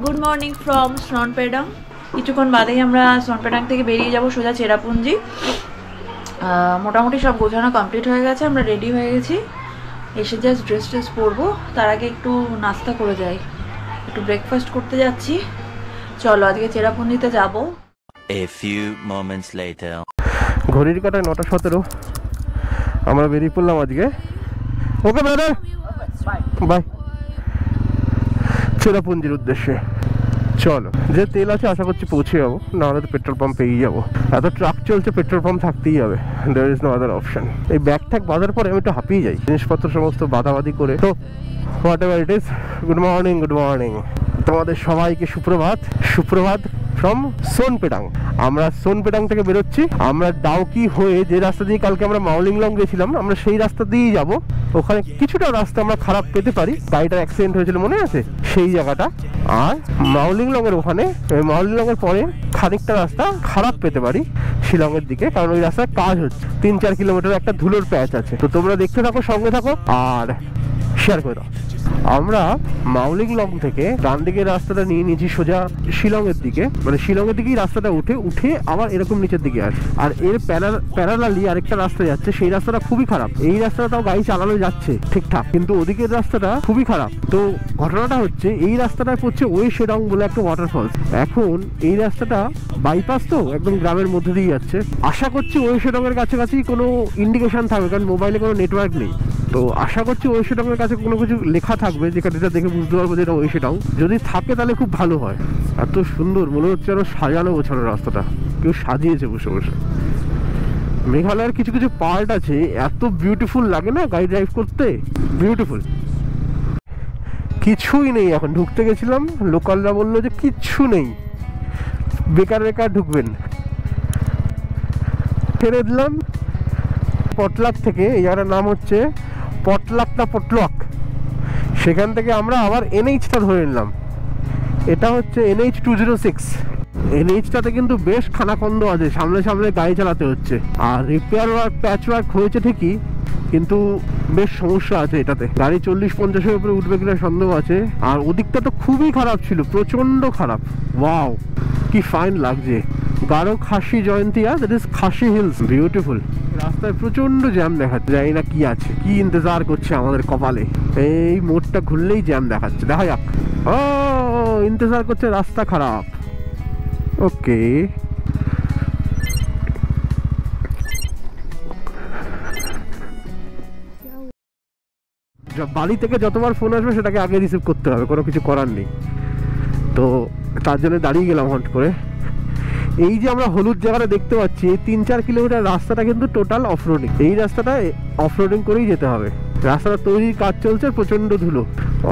Good morning from স্ননপেডাং। কিছুক্ষণ বাদেই আমরা স্ননপেডাং থেকে বেরিয়ে যাব সোজা চেরাপুঞ্জি। মোটামুটি সব গোছানো কমপ্লিট হয়ে গেছে, আমরা রেডি হয়ে গেছি। এসে জাস্ট ড্রেস পরবো, তার আগে একটু নাস্তা করে যাই, একটু ব্রেকফাস্ট করতে যাচ্ছি। চলো আজকে চেরাপুঞ্জিতে যাব। A few moments later. ঘড়ির কাটায় 9:17 আমরা বেরিয়ে পড়লাম আজকে। ওকে ব্রাদার, বাই। চেরাপুঞ্জির উদ্দেশ্যে চলো। যে তেল আছে আশা করছি পৌঁছে যাবো, না হলে তো পেট্রোল পাম্প পেয়েই যাবো। এত ট্রাক চলছে, পেট্রোল পাম্প থাকতেই হবে, there is no other option. এই ব্যাগ ট্যাগ বাঁধার পরে আমি একটু হাঁপিয়ে যাই, জিনিসপত্র সমস্ত বাঁধাবাঁধি করে। তো what ever it is, good morning তোমাদের সবাইকে সুপ্রভাত। সুপ্রভাত ফ্রম সোনপেডাং। আমরা সোনপেডাং থেকে বেরোচ্ছি। আমরা ডাউকি হয়ে যে রাস্তা দিয়ে কালকে আমরা মাওলিংলং গেছিলাম, আমরা সেই রাস্তা দিয়েই যাব। ওখানে কিছুটা রাস্তা আমরা খারাপ পেতে পারি, গাড়িটার অ্যাক্সিডেন্ট হয়েছিল মনে আছে সেই জায়গাটা। আর মাওলিংলং এর ওখানে, মাওলিংলং এর পরে খানিকটা রাস্তা খারাপ পেতে পারি শিলংয়ের দিকে, কারণ ওই রাস্তায় কাজ হচ্ছে। 3-4 কিলোমিটার একটা ধুলোর প্যাচ আছে। তো তোমরা দেখতে থাকো, সঙ্গে থাকো আর শেয়ার করে দাও। আমরা মাওলিংলং থেকে ডান দিকের রাস্তাটা নিয়ে নিয়েছি সোজা শিলংয়ের দিকে, মানে শিলংয়ের দিকেই রাস্তাটা উঠে আবার এরকম নিচের দিকে আসে। আর এর প্যারালালি আরেকটা রাস্তা যাচ্ছে, সেই রাস্তাটা খুবই খারাপ। এই রাস্তাটা তাও গাড়ি চালানো যাচ্ছে ঠিকঠাক, কিন্তু ওদিকের রাস্তাটা খুবই খারাপ। তো ঘটনাটা হচ্ছে এই রাস্তাটায় পড়ছে ওয়েশেডং বলে একটা ওয়াটারফলস। এখন এই রাস্তাটা বাইপাস, তো একদম গ্রামের মধ্যে দিয়ে যাচ্ছে। আশা করছি ওয়েশেডং এর কাছাকাছি কোনো ইন্ডিকেশন থাকবে, কারণ মোবাইলে কোনো নেটওয়ার্ক নেই। তো আশা করছি ওয়েশেডং এর কাছে কোনো কিছু লেখা থাকবে, যেটা দেখে বুঝতে পারবো যে এটা ওয়েশেডং। যদি থাকে তাহলে খুব ভালো হয়। এত সুন্দর মনে হচ্ছে আরো সাজানো গোছানো রাস্তাটা, কেউ সাজিয়েছে বসে বসে। মেঘালয়ের কিছু কিছু পার্ট আছে, এত বিউটিফুল লাগে না গাড়ি ড্রাইভ করতে, বিউটিফুল। কিছুই নেই, এখন ঢুকতে গেছিলাম, লোকালরা বললো যে কিচ্ছু নেই, বেকার ঢুকবেন। ছেড়ে দিলাম পটলাক থেকে, এই জায়গাটার নাম হচ্ছে পটলক। সেখান থেকে আমরা আবার NH-টা ধরে নিলাম। এটা হচ্ছে NH 206। NH-টাতে কিন্তু বেশ খানাখন্দ আছে, সামনে গাড়ি চালাতে হচ্ছে। আর রিপেয়ার ওয়ার্ক, প্যাচ ওয়ার্ক হয়েছে ঠিকই, কিন্তু বেশ সমস্যা আছে এটাতে। গাড়ি 40-50-এর উপরে উঠবে কিনা সন্দেহ আছে। আর ওদিকটা তো খুবই খারাপ ছিল, প্রচন্ড খারাপ। ওয়াও, কি ফাইন লাগছে। Garo Khasi Jaintia, that is Khasi hills, beautiful. রাস্তায় প্রচন্ড জ্যাম দেখাচ্ছে, জানি না কি আছে, কি ইন্তজার করছে আমাদের কপালে। এই মোড়টা ঘুরলেই জ্যাম দেখাচ্ছে, দেখা যাক। ও ইন্তজার করছে, রাস্তা খারাপ। ওকে, বাড়ি থেকে যতবার ফোন আসবে সেটাকে আগে রিসিভ করতে হবে, কোনো কিছু করার নেই। তো তার জন্য দাঁড়িয়ে গেলাম হট করে। এই যে আমরা হলুদ জায়গাটা দেখতে পাচ্ছি, এই 3-4 কিলোমিটার রাস্তাটা কিন্তু টোটাল অফরোডিং। এই রাস্তাটা অফরোডিং করেই যেতে হবে। রাস্তাটা তৈরির কাজ চলছে, প্রচন্ড ধুলো।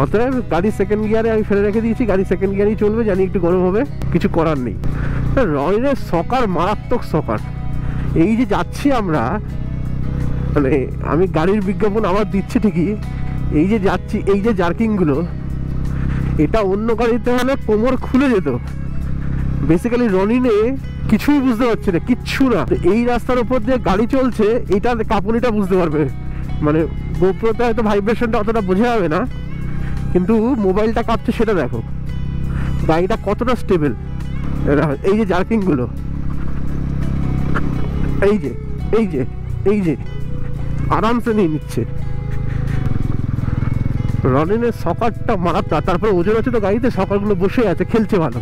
অতএব গাড়ি সেকেন্ড গিয়ারে আমি ফেলে রেখে দিয়েছি, গাড়ি সেকেন্ড গিয়ারেই চলবে, জানি একটু গরম হবে, কিছু করার নেই। রয়্যালের সকার, মারাত্মক সকার। এই যে যাচ্ছি আমরা, মানে আমি গাড়ির বিজ্ঞাপন আবার দিচ্ছি ঠিকই, এই যে যাচ্ছি, এই যে জার্কিংগুলো, এটা অন্য গাড়িতে হলে কোমর খুলে যেত। বেসিক্যালি রনিনে কিছুই বুঝতে পারছে না, কিচ্ছু না। এই রাস্তার উপর দিয়ে গাড়ি চলছে, এটার কাঁপুনিটা বুঝতে পারবে। মানে গোপ্রোতে হয়তো ভাইব্রেশনটা অতটা বোঝা যাবে না, কিন্তু মোবাইলটা কাঁপছে সেটা দেখো, গাড়িটা কতটা স্টেবল। এই যে জার্কিংগুলো, এই যে আরামসে নিয়ে নিচ্ছে। রনিনের সকারটা মারাত্মক। তারপরে ওজন আছে তো গাড়িতে, সকারগুলো বসে আছে, খেলছে ভালো।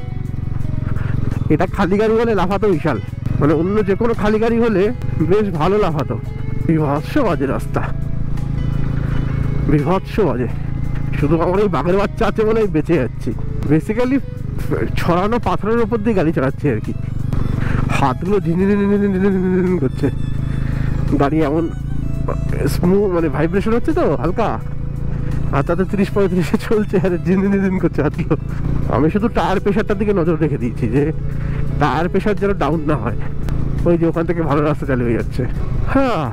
এটা খালি গাড়ি হলে লাফাতো বিশাল, মানে অন্য যে কোনো খালি গাড়ি হলে বেশ ভালো লাফাতো। বিভৎস বাজে রাস্তা, বিভৎস বাজে। শুধু আমার এই বাঘের বাচ্চা আছে বলে বেঁচে যাচ্ছি। বেসিক্যালি ছড়ানো পাথরের উপর দিয়ে গাড়ি চালাচ্ছি আর কি। হাতগুলো ঝিনঝিন করছে, গাড়ি এমন স্মুথ, মানে ভাইব্রেশন হচ্ছে তো হালকা, আর তাতে 30-35-এ চলছে, আর ঝিনঝিন করছে হাতগুলো। আমি শুধু টায়ার প্রেশারটার দিকে নজর রেখে দিয়েছি, যে টায়ার প্রেশার যেন ডাউন না হয়। ওই যে ওখান থেকে ভালো রাস্তা চালু হয়ে যাচ্ছে। হ্যাঁ,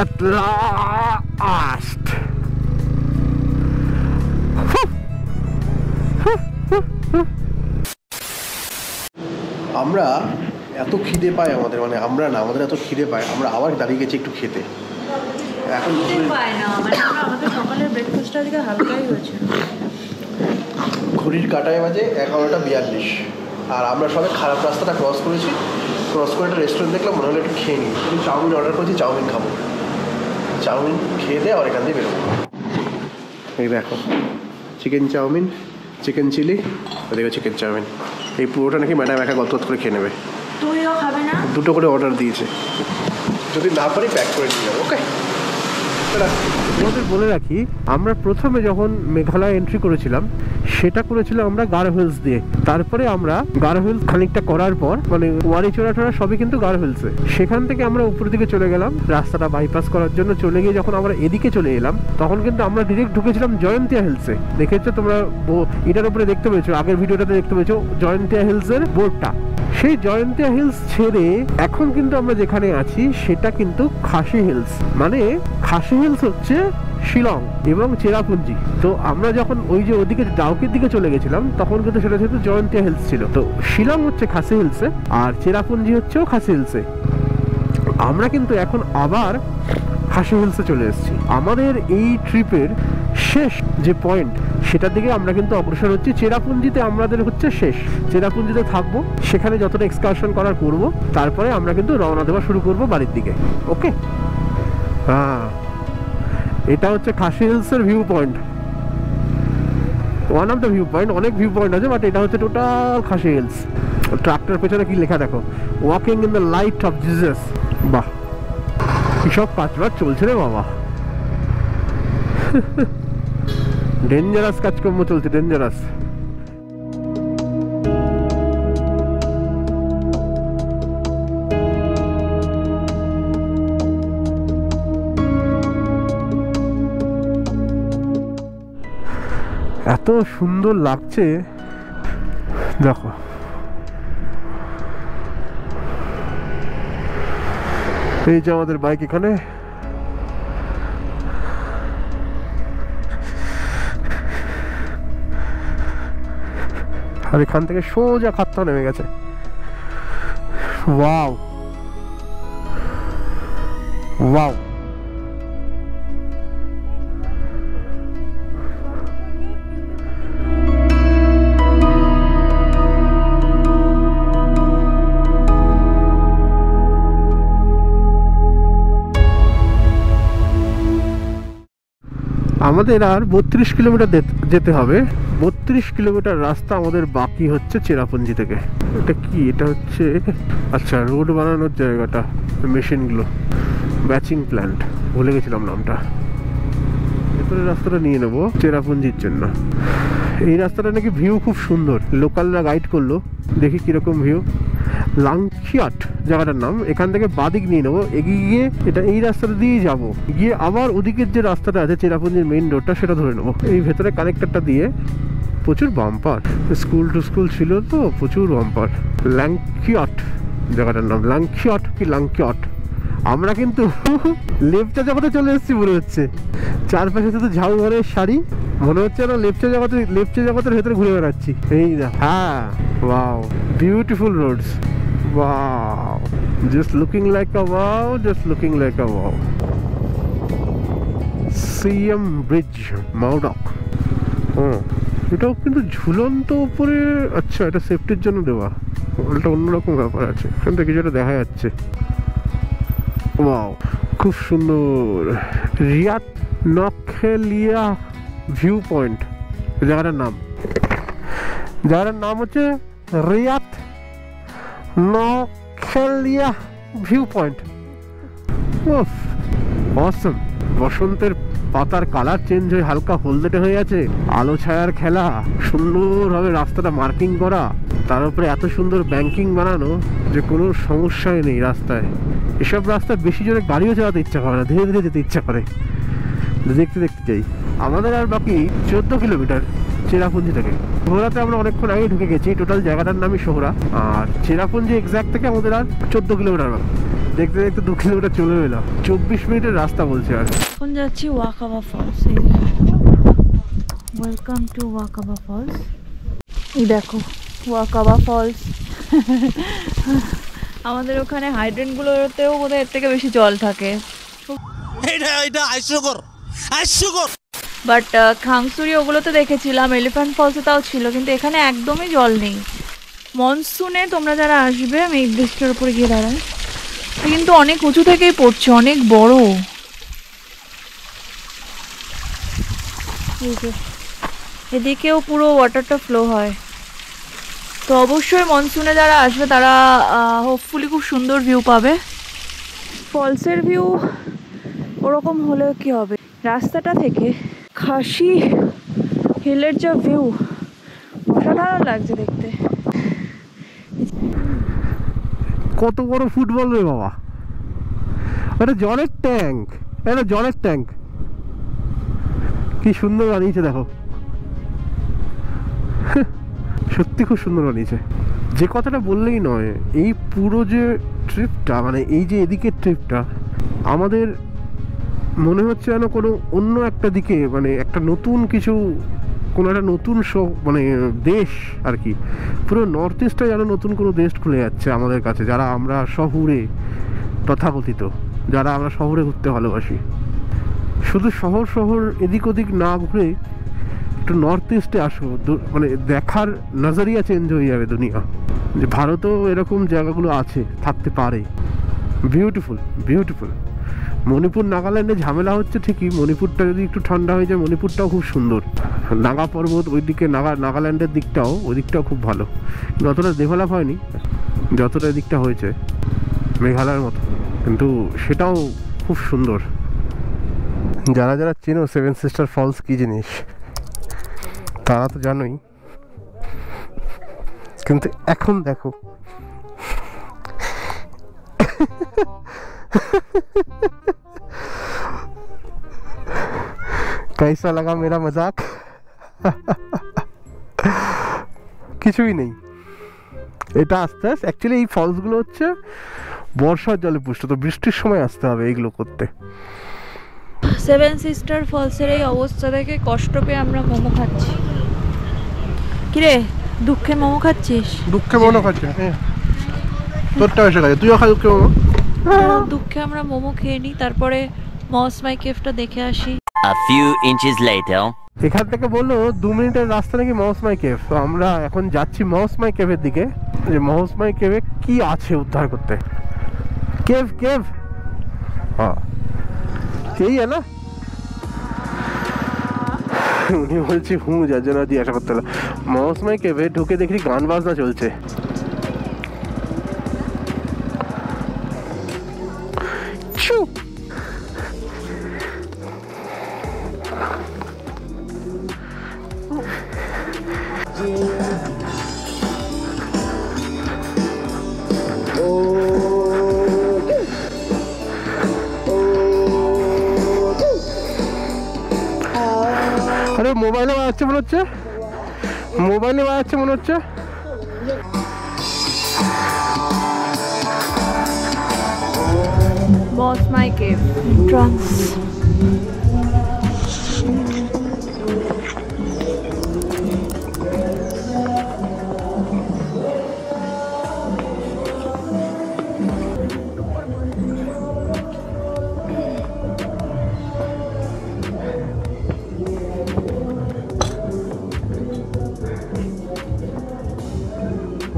at last আমরা এত খিদে পাই আমাদের, মানে আমাদের এত খিদে পায়, আমরা আবার দাঁড়িয়ে গেছি একটু খেতে। এখন পায় না, মানে আমাদের সকালের ব্রেকফাস্টটা আজকে হালকাই হয়েছে। ঘড়ির কাঁটায় বাজে 11:42, আর আমরা সবাই খারাপ রাস্তাটা ক্রস করেছি। ক্রস করে একটা রেস্টুরেন্ট দেখলাম, মনে হলো একটু খেয়ে নিই। একটু চাউমিন অর্ডার করেছি, চাউমিন খাবো। চাউমিন খেয়ে দেয় আর এখান দিয়ে বেরোবো। এই দেখো চিকেন চাউমিন, চিকেন চিলি, দেখো চিকেন চাউমিন। এই পুরোটা নাকি ম্যাডাম একা গত করে খেয়ে নেবে। তুইও খাবে না? দুটো করে অর্ডার দিয়েছে, যদি না পারি প্যাক করে দিয়ে যাবো। ওকে, তোমাদের বলে রাখি, আমরা প্রথমে যখন মেঘালয় এন্ট্রি করেছিলাম সেটা করেছিলাম আমরা গারো হিলস দিয়ে। তারপরে আমরা গারো হিলস খানিকটা করার পর, মানে ওয়ারি চোরা টোরা সবই কিন্তু গারো হিলসে, সেখান থেকে আমরা উপরের দিকে চলে গেলাম রাস্তাটা বাইপাস করার জন্য। চলে গিয়ে যখন আমরা এদিকে চলে এলাম তখন কিন্তু আমরা ডিরেক্ট ঢুকেছিলাম জয়ন্তিয়া হিলসে। দেখেছো তোমরা, এটার উপরে দেখতে পেয়েছো, আগের ভিডিওটাতে দেখতে পেয়েছো জয়ন্তিয়া হিলসের বোর্ডটা। সেই জয়ন্তিয়া হিলস ছেড়ে এখন কিন্তু আমরা যেখানে আছি সেটা কিন্তু খাসি হিলস। মানে খাসি হিলস হচ্ছে শিলং এবং চেরাপুঞ্জি। তো আমরা যখন ওই যে ওদিকে ডাউকির দিকে চলে গেছিলাম তখন কিন্তু সেটা যেহেতু জয়ন্তিয়া হিলস ছিল। তো শিলং হচ্ছে খাসি হিলসে আর চেরাপুঞ্জি হচ্ছেও খাসি হিলসে। আমরা কিন্তু এখন আবার খাসি হিলসে চলে এসেছি। আমাদের এই ট্রিপের শেষ যে পয়েন্ট সেটার দিকে আমরা কিন্তু অগ্রসর হচ্ছি। চেরাপুঞ্জিতে আমাদের হচ্ছে শেষ, চেরাপুঞ্জিতে থাকবো, সেখানে যতটা এক্সকারশন করার করব, তারপরে আমরা কিন্তু রওনা দেওয়া শুরু করব বাড়ির দিকে। ওকে, হ্যাঁ, এটা হচ্ছে খাসি হিলসের view point, one of the view point. অনেক ভিউ পয়েন্ট আছে, বাট এটা হচ্ছে টোটাল খাসি হিলস। ট্রাক্টর পেছনে কি লেখা দেখো, walking in the light off Jesus. বাহ, কিসব কাজবাজ চলছে রে বাবা, ডেঞ্জারাস কাজকর্ম চলছে, ডেঞ্জারাস। এত সুন্দর লাগছে দেখো। এই যে আমাদের বাইক এখানে, আর এখান থেকে সোজা খাতটা নেমে গেছে। ওয়াও ওয়াও, আমাদের আর 32 কিলোমিটার যেতে হবে। 32 কিলোমিটার রাস্তা আমাদের বাকি হচ্ছে চেরাপুঞ্জি থেকে। এটা কি, এটা হচ্ছে আচ্ছা রোড বানানোর জায়গাটা, মেশিনগুলো, ব্যাচিং প্ল্যান্ট, ভুলে গেছিলাম নামটা। এরপরে রাস্তাটা নিয়ে নেবো চেরাপুঞ্জির জন্য। এই রাস্তাটা নাকি ভিউ খুব সুন্দর, লোকালরা গাইড করলো, দেখি কিরকম ভিউ। লাংখিয়াট জায়গাটার নাম। এখান থেকে বাদিক নিয়ে নেবো, এগিয়ে গিয়ে এটা এই রাস্তাটা দিয়েই যাবো, গিয়ে আবার ওদিকের যে রাস্তাটা আছে চেরাপুঞ্জির মেইন রোডটা সেটা ধরে নেবো। এই ভেতরে কানেক্টরটা দিয়ে প্রচুর বাম্পার, স্কুল টু স্কুল ছিল তো, প্রচুর বাম্পার। লাংখিয়াট জায়গাটার নাম, লাংখিয়াট কি লাংখিয়াট। আমরা কিন্তু লেপচা জগতে চলে এসেছি মনে হচ্ছে, চারপাশে শুধু ঝাউ ঘরের শাড়ি, মনে হচ্ছে না লেপচা জগতের ভেতরে ঘুরে বেড়াচ্ছি। এই না, হ্যাঁ, wow, beautiful roads, wow, just looking like a wow, just looking like a wow. CM bridge, Mawdok. এটাও কিন্তু ঝুলন্ত উপরে, আচ্ছা এটা সেফটির জন্য দেওয়া, ওটা অন্যরকম ব্যাপার আছে। এখান থেকে যেটা দেখা যাচ্ছে, ওয়াও, খুব সুন্দর। রিয়াত নকহেলিয়া ভিউ পয়েন্ট জায়গাটার নাম হচ্ছে রিয়াত নকহেলিয়া ভিউ পয়েন্ট। অসম। বসন্তের পাতার কালার চেঞ্জ হয়ে হালকা হলদেটে হয়ে আছে, আলো ছায়ার খেলা, সুন্দরভাবে রাস্তাটা মার্কিং করা, তার উপরে এত সুন্দর ব্যাংকিং বানানো যে কোনো সমস্যাই নেই রাস্তায়। এসব রাস্তায় বেশি জোরে গাড়িও চালাতে ইচ্ছা করে না, ধীরে ধীরে যেতে ইচ্ছা করে। দেখতে চাই। আমাদের আর বাকি 14 কিলোমিটার চেরাপুঞ্জি থেকে। সোহরাতে আমরা অনেকক্ষণ আগে ঢুকে গেছি, টোটাল জায়গাটার নামই সোহরা। আর চেরাপুঞ্জি এক্সাক্ট থেকে আমাদের আর 14 কিলোমিটার বাকি। দেখতে 2 কিলোমিটার চলে এলাম। 24 মিনিটের রাস্তা বলছে। আর এখন যাচ্ছি Wahkaba falls. Welcome to Wahkaba falls. এই দেখো ওয়াকাবা ফলস। আমাদের ওখানে হাইড্রেন্টগুলোতেও বোধহয় এর থেকে বেশি জল থাকে। বাট খাংসুরি ওগুলোতে দেখেছিলাম, এলিফ্যান্ট ফলসে তাও ছিল, কিন্তু এখানে একদমই জল নেই। মনসুনে তোমরা যারা আসবে, আমি এই ব্রিজটার উপরে গিয়ে দাঁড়াই, কিন্তু অনেক উঁচু থেকেই পড়ছে, অনেক বড়। এদিকেও পুরো ওয়াটারটা ফ্লো হয়। তো অবশ্যই মনসুনে যারা আসবে তারা হোপফুলি খুব সুন্দর ভিউ পাবে। ফলসের ভিউ ওরকম হলে কি হবে, রাস্তাটা থেকে খাসি হিলের যা ভিউ, অসাধারণ লাগছে দেখতে। কত বড় ফুটবল রে বাবা, এটা জলের ট্যাঙ্ক, এটা জলের ট্যাঙ্ক, কি সুন্দর বানিয়েছে দেখো, সত্যি খুব সুন্দর বানিয়েছে। যে কথাটা বললেই নয়, এই পুরো যে ট্রিপটা, মানে এই যে এদিকের ট্রিপটা, আমাদের মনে হচ্ছে যেন কোনো অন্য একটা দিকে, মানে একটা নতুন কিছু, কোনো একটা নতুন মানে দেশ আর কি। পুরো নর্থ ইস্টে যেন নতুন কোনো দেশ খুলে যাচ্ছে আমাদের কাছে, যারা আমরা শহুরে তথাকথিত, যারা আমরা শহরে ঘুরতে ভালোবাসি। শুধু শহর শহর এদিক ওদিক না ঘুরে একটু নর্থ ইস্টে আসো, মানে দেখার নজরিয়া চেঞ্জ হয়ে যাবে দুনিয়া, যে ভারতেও এরকম জায়গাগুলো আছে, থাকতে পারে। Beautiful beautiful. মণিপুর নাগাল্যান্ডে ঝামেলা হচ্ছে ঠিকই, মণিপুরটা যদি একটু ঠান্ডা হয়ে যায়, মণিপুরটাও খুব সুন্দর। নাগা পর্বত ওইদিকে, নাগাল্যান্ডের দিকটাও, ওই দিকটাও খুব ভালো, কিন্তু অতটা ডেভেলপ হয়নি যতটা এদিকটা হয়েছে মেঘালয়ের মতো, কিন্তু সেটাও খুব সুন্দর। যারা যারা চেনো সেভেন সিস্টার ফলস কী জিনিস তারা তো জানোই, কিন্তু এখন দেখো कैसा लगा मेरा मजाक? কিছুই নেই। এটা আস্তে আস্তে অ্যাকচুয়ালি এই ফলসগুলো হচ্ছে বর্ষার জলে পুষ্ট, তো বৃষ্টির সময় আসতে হবে এইগুলো করতে। সেভেন সিস্টার ফলসের এই অবস্থা দেখে কষ্ট পেয়ে আমরা মোমো খাচ্ছি। কিরে, দুঃখে মোমো খাচ্ছিস? দুঃখে মোমো খাচ্ছে, তোরটা এসে গেছে, তুইও খা দুঃখে মোমো। দুঃখে আমরা মোমো খেয়ে নিই, তারপরে মস মাই কেভটা দেখে আসি। A few inches later. এখান থেকে বললো 2 মিনিটের রাস্তা নাকি মাউস মাই কেভ, তো আমরা এখন যাচ্ছি মাউস মাই কেভের দিকে, যে মাউস মাই কেভে কি আছে উদ্ধার করতে। কেভ কেভ হ্যাঁ এই না, উনি বলছি যার জন্য জিজ্ঞাসা করতে হলো। মাউস মাই কেভে ঢুকে দেখি গান বাজনা চলছে। আরে মোবাইলে বাজাচ্ছে মনে হচ্ছে, মোবাইলে বাজাচ্ছে মনে হচ্ছে। মস মাই কেভ এন্ট্রান্স।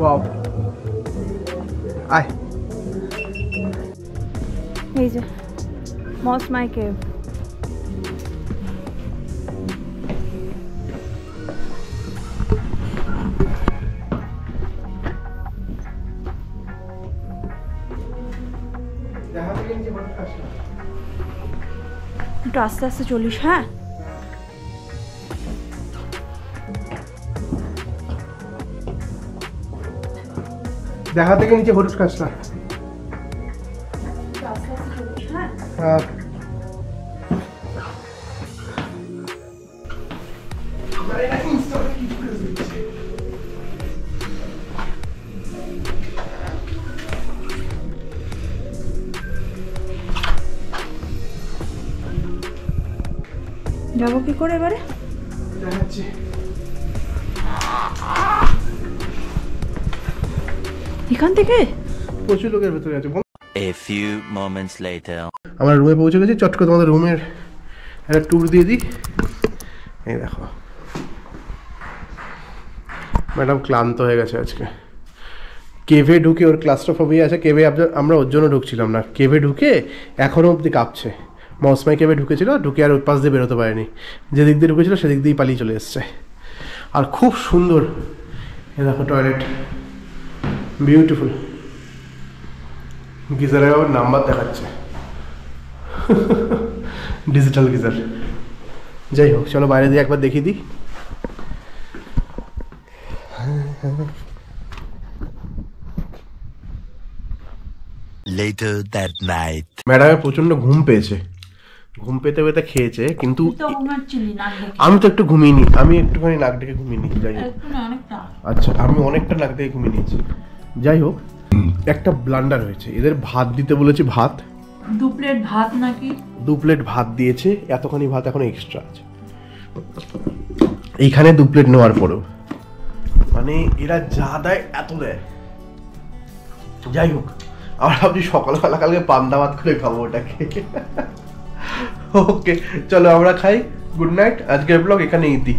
ওয়াও, আয় এই যে মস মাই কেভ। একটু আস্তে আস্তে চলিস, হ্যাঁ? দেখা থেকে নিচে হলুদ কাঁচলা। হ্যাঁ যাবো কি করে এবারে? দেখাচ্ছি। এখান থেকে প্রচুর লোকের ভেতরে আছে। A few moments later. আমরা রুমে পৌঁছে গেছি, চট করে তোমাদের রুমের একটা ট্যুর দিয়ে দিই। এই দেখো ম্যাডাম ক্লান্ত হয়ে গেছে আজকে। কেভে ঢুকে ওর ক্লাস্ট্রোফোবিয়া আছে, কেভে আমরা ওর জন্য ঢুকছিলাম না, কেভে ঢুকে এখনও অবধি কাঁপছে। মৌসমাই কেভে ঢুকেছিল, ঢুকে আর ওই পাশ দিয়ে বেরোতে পারেনি, যেদিক দিয়ে ঢুকেছিল সেদিক দিয়েই পালিয়ে চলে এসছে। আর খুব সুন্দর, এ দেখো টয়লেট, বিউটিফুল। গিজারের আবার নাম্বার দেখাচ্ছে, ডিজিটাল গিজার। যাই হোক, চলো বাইরে দিয়ে একবার দেখিয়ে দিই। Later that night. ম্যাডামের প্রচন্ড ঘুম পেয়েছে, ঘুম পেতে পেতে খেয়েছে, কিন্তু তো ঘুমাচ্ছিলি নাক ডেকে? আমি তো একটু ঘুমিয়ে নি, আমি একটুখানি নাক ডেকে ঘুমিয়ে নি। যাই হোক, একটু না, অনেকটা। আচ্ছা আমি অনেকটা নাক ডেকে ঘুমিয়ে নিয়েছি। যাই হোক, একটা ব্লান্ডার হয়েছে, এদের ভাত দিতে বলেছি, ভাত 2 প্লেট ভাত নাকি 2 প্লেট ভাত দিয়েছে, এতখানি ভাত এখন এক্সট্রা আছে এইখানে 2 প্লেট নেওয়ার পরেও, মানে এরা যা দেয় এত দেয়। যাই হোক, আমরা ভাবছি সকালবেলা কালকে পান্তা ভাত করে খাবো ওটাকে। ওকে চলো আমরা খাই, গুড নাইট, আজকের ব্লগ এখানে ইতি।